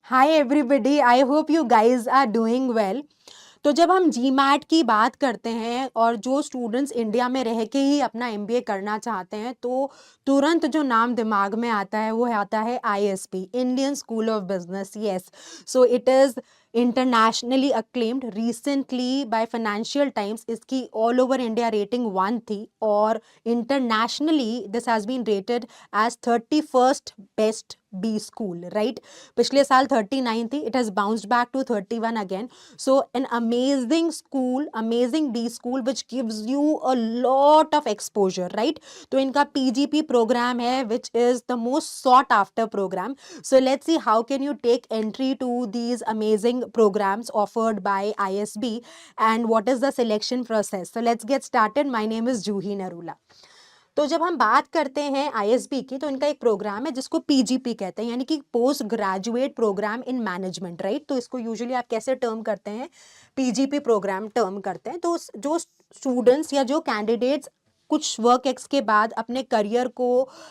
Hi everybody, I hope you guys are doing well. तो जब हम जीमैट की बात करते हैं और जो स्टूडेंट्स इंडिया में रह के ही अपना एमबीए करना चाहते हैं तो तुरंत जो नाम दिमाग में आता है वो आता है ISB, Indian School of Business. Yes, so it is internationally acclaimed. Recently by Financial Times इसकी ऑल ओवर इंडिया रेटिंग 1 थी और internationally this has been rated as 31st best B school, right. पिछले साल 39 थी, it has bounced back to 31 अगेन। So an amazing school, amazing B school which gives you a lot of exposure, right? तो इनका PGP program है which is the most sought after program. So let's see how can you take entry to these amazing programs offered by ISB and what is the selection process. So let's get started. My name is Juhi Narula. तो जब हम बात करते हैं ISB की तो इनका एक प्रोग्राम है जिसको पीजीपी कहते हैं, यानी कि post graduate program in management, right. तो इसको यूजुअली आप कैसे टर्म करते हैं, पीजीपी प्रोग्राम टर्म करते हैं। तो जो स्टूडेंट्स या जो कैंडिडेट्स कुछ वर्क एक्स के बाद अपने करियर को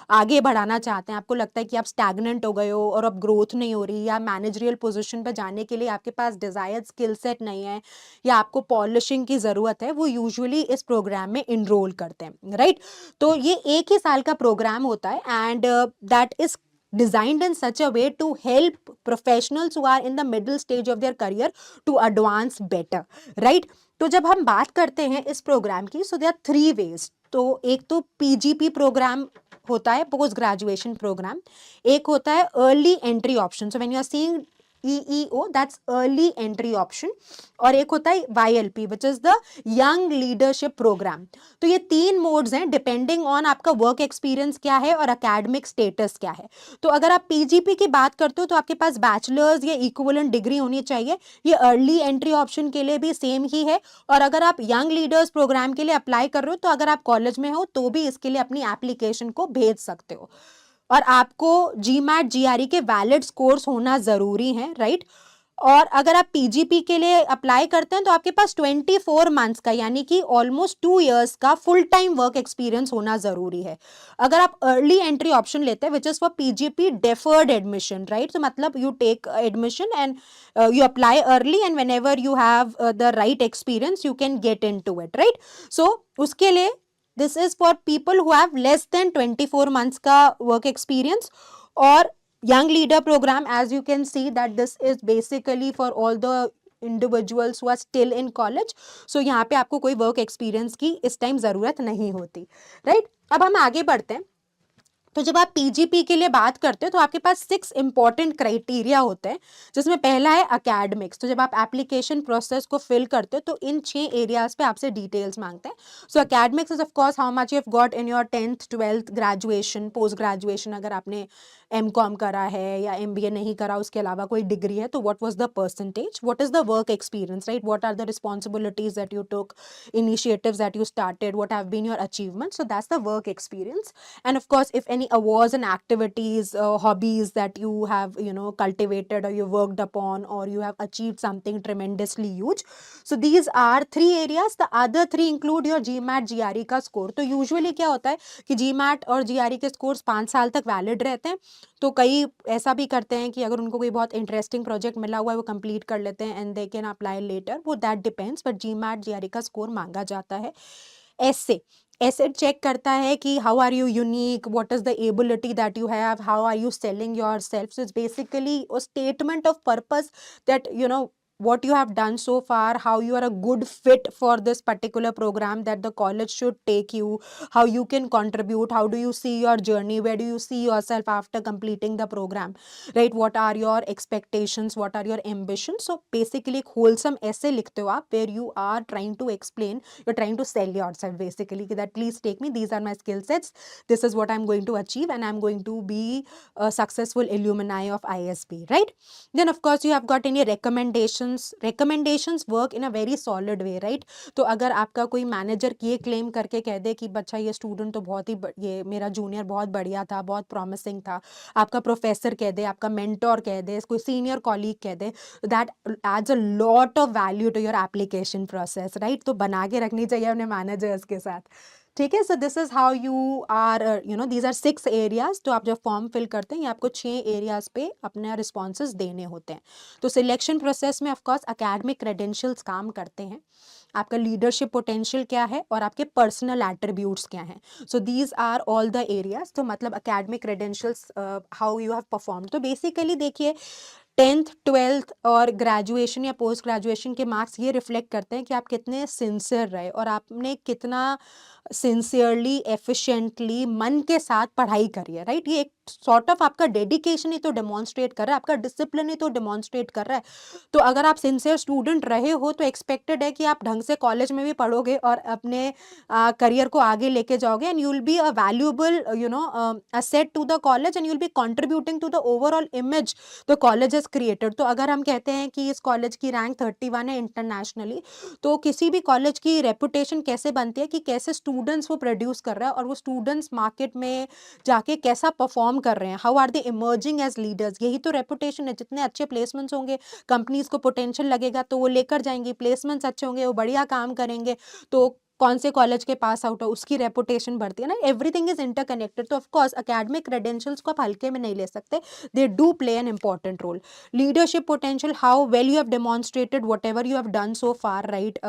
आगे बढ़ाना चाहते हैं, आपको लगता है कि आप स्टैग्नेंट हो गए हो और अब ग्रोथ नहीं हो रही, या मैनेजरियल पोजीशन पर जाने के लिए आपके पास डिजायर्ड स्किल सेट नहीं है या आपको पॉलिशिंग की ज़रूरत है, वो यूजुअली इस प्रोग्राम में इनरोल करते हैं, राइट। तो ये 1 ही साल का प्रोग्राम होता है and that is designed in such a way to help professionals who are in the middle stage of their career to advance better, right? तो जब हम बात करते हैं इस प्रोग्राम की, so there are 3 ways। तो एक तो पीजीपी प्रोग्राम होता है, पोस्ट ग्रेजुएशन प्रोग्राम। एक होता है early entry option, so when you are seeing EEO, that's early entry option। और एक होता है YLP which is the young leadership program। तो ये 3 मोड्स हैं डिपेंडिंग ऑन आपका वर्क एक्सपीरियंस क्या है और एकेडमिक स्टेटस क्या है। तो अगर आप पीजीपी की बात करते हो तो आपके पास बैचलर्स या इक्विवेलेंट डिग्री होनी चाहिए। ये अर्ली एंट्री ऑप्शन के लिए भी सेम ही है। और अगर आप यंग लीडर्स प्रोग्राम के लिए अप्लाई कर रहे हो तो अगर आप कॉलेज में हो तो भी इसके लिए अपनी एप्लीकेशन को भेज सकते हो। और आपको जीमैट जीआरई के वैलिड स्कोर्स होना जरूरी है, राइट। और अगर आप पीजीपी के लिए अप्लाई करते हैं तो आपके पास 24 मंथ्स का, यानी कि ऑलमोस्ट 2 इयर्स का फुल टाइम वर्क एक्सपीरियंस होना जरूरी है। अगर आप अर्ली एंट्री ऑप्शन लेते हैं which is for PGP deferred admission, right. तो मतलब you take admission and you apply early and whenever you have the right experience you can get into it, right. So उसके लिए this is for people who have less than 24 months का work experience. और young leader program, as you can see that this is basically for all the individuals who are still in college। so यहाँ पे आपको कोई work experience की इस time जरूरत नहीं होती, राइट। अब हम आगे बढ़ते हैं। तो जब आप पीजीपी के लिए बात करते हो तो आपके पास 6 इंपॉर्टेंट क्राइटेरिया होते हैं, जिसमें पहला है एकेडमिक्स। तो जब आप एप्लीकेशन प्रोसेस को फिल करते हो तो इन 6 एरियाज पे आपसे डिटेल्स मांगते हैं। So academics is of course how much you have got in your 10th 12th graduation, post graduation अगर आपने एमकॉम करा है या एमबीए नहीं करा, उसके अलावा कोई डिग्री है तो what was the percentage, what is the work experience, right, what are the responsibilities that you took, initiatives that you started, what have been your achievements. So that's the work experience. And of course if any awards and activities, hobbies that you have cultivated or you worked upon or you have achieved something tremendously huge, so these are 3 areas। the other 3 include your GMAT GRE का score. तो usually क्या होता है कि GMAT और GRE के scores 5 साल तक वैलिड रहते हैं। तो कई ऐसा भी करते हैं कि अगर उनको कोई बहुत इंटरेस्टिंग प्रोजेक्ट मिला हुआ है वो कंप्लीट कर लेते हैं and they can apply later, वो that depends. But GMAT GRE का स्कोर मांगा जाता है। ऐसे एसेट चेक करता है कि how are you unique, what is the ability that you have, how are you selling yourself. So it's basically a statement of purpose that what you have done so far, how you are a good fit for this particular program that the college should take you, how you can contribute, how do you see your journey, where do you see yourself after completing the program, right, what are your expectations, what are your ambitions। so basically एक wholesome essay लिखते हो आप where you are trying to explain, you're trying to sell yourself basically that please take me, these are my skill sets, this is what I'm going to achieve and I'm going to be a successful alumni of ISB, right। then of course you have got any recommendations work in a very solid way, right। तो अगर आपका कोई manager ये claim करके कह दे कि बच्चा ये स्टूडेंट तो बहुत ही ये मेरा जूनियर बहुत बढ़िया था, बहुत प्रॉमिसिंग था, आपका प्रोफेसर कह दे, आपका मेंटोर कह दे, कोई सीनियर कॉलीग कह दे, that adds a lot of value to your application process, right. तो बना के रखनी चाहिए अपने मैनेजर्स के साथ। ठीक है। So this is how you are, these are 6 areas. तो आप जब फॉर्म फिल करते हैं ये आपको 6 एरियाज पे अपने रिस्पॉन्सेज देने होते हैं। तो सिलेक्शन प्रोसेस में ऑफकोर्स अकेडमिक क्रेडेंशियल्स काम करते हैं, आपका लीडरशिप पोटेंशियल क्या है और आपके पर्सनल एट्रीब्यूट्स क्या हैं। So these are all the areas. तो मतलब academic credentials, how you have perform. तो बेसिकली देखिए 10th 12th और ग्रेजुएशन या पोस्ट ग्रेजुएशन के मार्क्स ये रिफ्लेक्ट करते हैं कि आप कितने सिंसियर रहे और आपने कितना सिंसियरली एफिशिएंटली मन के साथ पढ़ाई करी है, राइट। ये एक सॉर्ट ऑफ आपका डेडिकेशन ही तो डेमोन्स्ट्रेट कर रहा है, आपका डिसिप्लिन ही तो डेमोन्स्ट्रेट कर रहा है। तो अगर आप सिंसियर स्टूडेंट रहे हो तो एक्सपेक्टेड है कि आप ढंग से कॉलेज में भी पढ़ोगे और अपने करियर को आगे लेके जाओगे, and you will be a valuable asset to the college, and you will be contributing to the overall image the college is created. तो अगर हम कहते हैं कि इस कॉलेज की रैंक 31 है इंटरनेशनली, तो किसी भी कॉलेज की रेपुटेशन कैसे बनती है कि कैसे स्टूडेंट्स वो प्रोड्यूस कर रहा है और वो स्टूडेंट्स मार्केट में जाके कैसा परफॉर्म कर रहे हैं, how are they emerging as leaders. यही तो रेपुटेशन है। जितने अच्छे प्लेसमेंट्स होंगे, कंपनीज को पोटेंशियल लगेगा तो वो लेकर जाएंगी, प्लेसमेंट्स अच्छे होंगे, वो बढ़िया काम करेंगे, तो कौन से कॉलेज के पास आउट हो उसकी रेपुटेशन बढ़ती है ना। Everything is interconnected. तो ऑफकोर्स अकेडमिक क्रेडेंशियल्स को आप हल्के में नहीं ले सकते, they do play an important role. Leadership potential, how well you have demonstrated whatever you have done so far, right?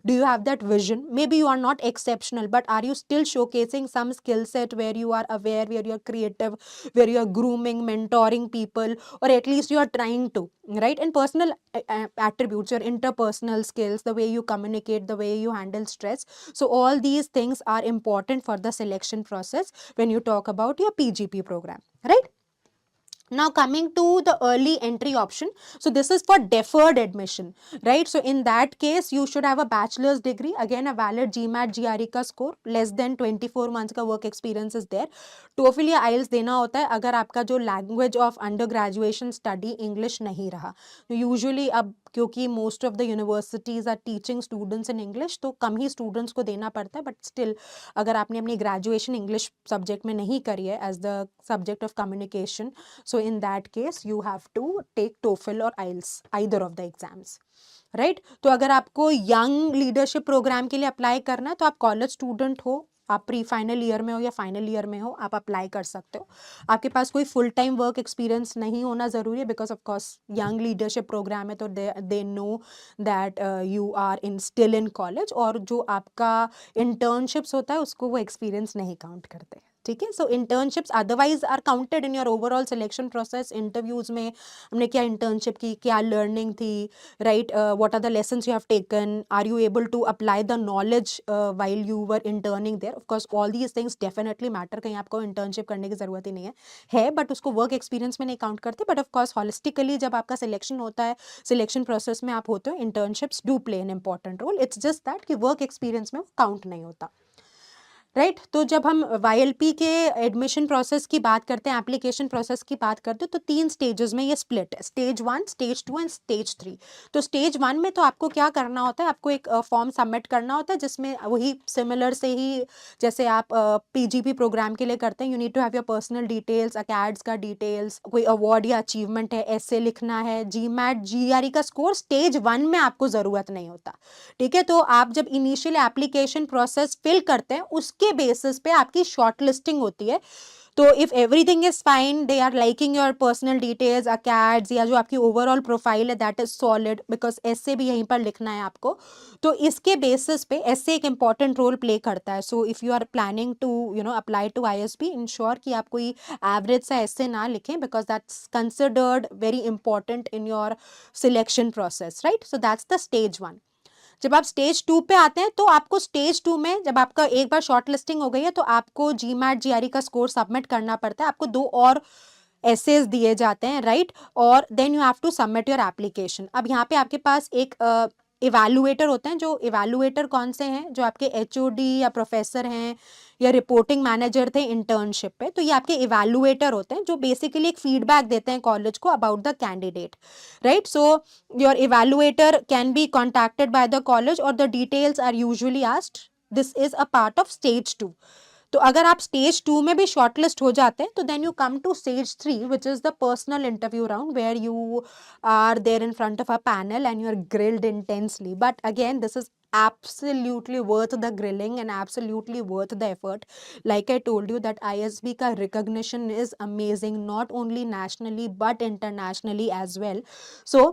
Do you have that vision? Maybe you are not exceptional, but are you still showcasing some skill set where you are aware, where you are creative, where you are grooming, mentoring people, or at least you are trying to, right? And personal attributes, your interpersonal skills, the way you communicate, the way you handle stress. So all these things are important for the selection process when you talk about your PGP program, right? Now coming to the early entry option, so this is for deferred admission, right? So in that case you should have a bachelor's degree, again a valid GMAT GRE का score, less than 24 months का work experience is there। TOEFL या IELTS देना होता है अगर आपका जो language of under graduation study English नहीं रहा। यूजुअली अब क्योंकि most of the universities are teaching students in English, तो कम ही स्टूडेंट्स को देना पड़ता है, बट स्टिल अगर आपने अपनी ग्रेजुएशन इंग्लिश सब्जेक्ट में नहीं करी है as the subject of communication, so in that case you have to take TOEFL or IELTS, either of the exams, right? तो अगर आपको यंग लीडरशिप प्रोग्राम के लिए अप्लाई करना है तो आप कॉलेज स्टूडेंट हो, आप प्री फाइनल ईयर में हो या फाइनल ईयर में हो, आप अप्लाई कर सकते हो। आपके पास कोई फुल टाइम वर्क एक्सपीरियंस नहीं होना ज़रूरी है, because of course young leadership program है तो they know that you are in still in college, और जो आपका इंटर्नशिप्स होता है उसको वो एक्सपीरियंस नहीं काउंट करते, ठीक है। So internships otherwise are counted in your overall selection process. Interviews में हमने क्या इंटर्नशिप की, क्या लर्निंग थी, right, what are the lessons you have taken, are you able to apply the knowledge while you were interning there. Of course all these things definitely matter, कहीं आपको internship करने की ज़रूरत ही नहीं है बट उसको वर्क एक्सपीरियंस में नहीं काउंट करते। बट ऑफ कोर्स हॉलिस्टिकली जब आपका सिलेक्शन होता है, सिलेक्शन प्रोसेस में आप होते हो, internships do play an important role. It's just that कि वर्क एक्सपीरियंस में काउंट नहीं होता, राइट। तो जब हम YLP के एडमिशन प्रोसेस की बात करते हैं, एप्लीकेशन प्रोसेस की बात करते हैं, तो 3 स्टेजेस में ये स्प्लिट है, स्टेज 1, स्टेज 2 एंड स्टेज 3। तो स्टेज 1 में तो आपको क्या करना होता है, आपको एक फॉर्म सबमिट करना होता है जिसमें वही सिमिलर से ही जैसे आप PGP प्रोग्राम के लिए करते हैं, you need to have your personal details, acads का डिटेल्स, कोई अवार्ड या अचीवमेंट है, ऐसे लिखना है, GMAT GRE का स्कोर। स्टेज 1 में आपको ज़रूरत नहीं होता, ठीक है। तो आप जब इनिशियल एप्लीकेशन प्रोसेस फिल करते हैं उसके बेसिस पे आपकी शॉर्ट लिस्टिंग होती है। तो if everything is fine, they are liking your personal details, acads, या जो आपकी ओवरऑल प्रोफाइल है दैट इज सॉलिड, बिकॉज ऐसे भी यहीं पर लिखना है आपको, तो इसके बेसिस पे ऐसे एक इंपॉर्टेंट रोल प्ले करता है। So if you are planning to apply to ISB, ensure कि आप कोई एवरेज सा ऐसे ना लिखें, because that's considered very important in your selection process, right. So that's the stage 1। जब आप स्टेज 2 पे आते हैं तो आपको स्टेज 2 में जब आपका एक बार शॉर्ट लिस्टिंग हो गई है तो आपको GMAT GRE का स्कोर सबमिट करना पड़ता है, आपको 2 और एसेज दिए जाते हैं, राइट, और then you have to submit your application. अब यहाँ पे आपके पास एक इवैल्यूएटर होते हैं। जो इवैल्यूएटर कौन से हैं, जो आपके HOD या प्रोफेसर हैं या रिपोर्टिंग मैनेजर थे इंटर्नशिप पे, तो ये आपके इवैल्यूएटर होते हैं जो बेसिकली एक फीडबैक देते हैं कॉलेज को about the candidate, right. So your evaluator can be contacted by the college और the details are usually asked. This is a part of stage 2। तो अगर आप स्टेज 2 में भी शॉर्टलिस्ट हो जाते हैं तो then you come to stage 3 which is the personal interview round where you are there in front of a panel and you're grilled intensely. But again, this is absolutely worth the grilling and absolutely worth the effort. Like I told you that ISB ka recognition is amazing, not only nationally but internationally as well. So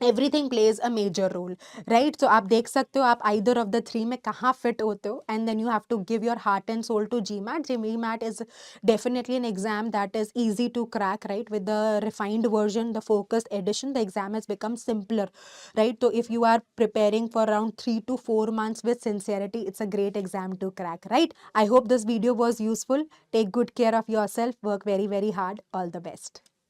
everything plays a major role, right? तो आप देख सकते हो आप either of the three में कहाँ fit होते हो, and then you have to give your heart and soul to GMAT. GMAT is definitely an exam that is easy to crack, right? With the refined version, the focused edition, the exam has become simpler, right? So if you are preparing for around 3 to 4 months with sincerity, it's a great exam to crack, right? I hope this video was useful. Take good care of yourself, work very, very hard. All the best.